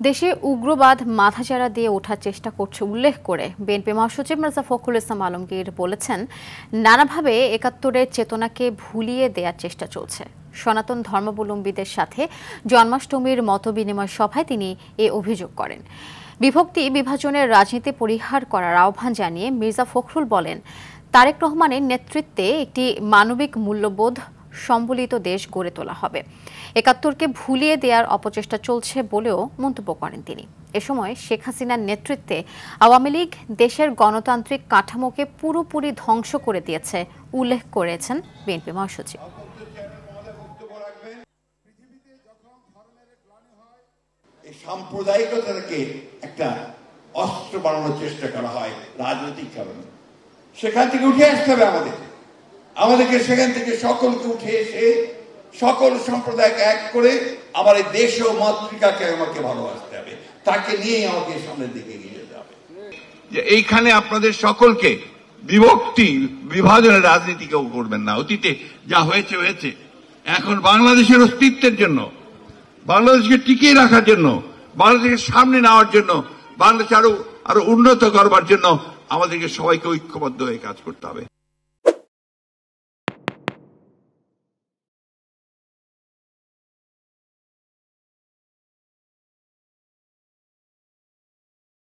দেশে উগ্রবাদ মাথাচাড়া দিয়ে ওঠার চেষ্টা করছে উল্লেখ করে বিএনপি মহাসচিব মির্জা ফখরুল ইসলাম আলমগীর বলেছেন, নানাভাবে একাত্তরের চেতনাকে ভুলিয়ে দেওয়ার চেষ্টা চলছে। সনাতন ধর্মাবলম্বীদের সাথে জন্মাষ্টমীর মতবিনিময় সভায় তিনি এ অভিযোগ করেন। বিভক্তি বিভাজনের রাজনীতি পরিহার করার আহ্বান জানিয়ে মির্জা ফখরুল বলেন, তারেক রহমানের নেতৃত্বে একটি মানবিক মূল্যবোধ সম্বলিত দেশ গড়ে তোলা হবে। একাত্তরকে ভুলিয়ে দেওয়ার অপচেষ্টা চলছে বলেও মন্তব্য করেন তিনি। এ সময় শেখ হাসিনার নেতৃত্বে আওয়ামী লীগ দেশের গণতান্ত্রিক কাঠামোকে পুরোপুরি ধ্বংস করে দিয়েছে উল্লেখ করেছেন বিএনপি মহাসচিব। সাম্প্রদায়িকতাকে একটা অস্ত্র বানানোর চেষ্টা করা হয় রাজনৈতিক কারণে। সেখান থেকে উঠে আসতে হবে আমাদেরকে সেখান থেকে সকলকে উঠে এসে সকল সম্প্রদায়কে এক করে আমার এই দেশ ও মাতৃকাকে আমাকে ভালোবাসতে হবে, তাকে নিয়েই আমাকে সামনের দিকে এগিয়ে যেতে হবে। যে এইখানে আপনাদের সকলকে বিভক্তি বিভাজনের রাজনীতি কেউ করবেন না। অতীতে যা হয়েছে হয়েছে। এখন বাংলাদেশের অস্তিত্বের জন্য, বাংলাদেশকে টিকিয়ে রাখার জন্য, বাংলাদেশের সামনে নেওয়ার জন্য, বাংলাদেশ আরো উন্নত করবার জন্য আমাদেরকে সবাইকে ঐক্যবদ্ধ হয়ে কাজ করতে হবে।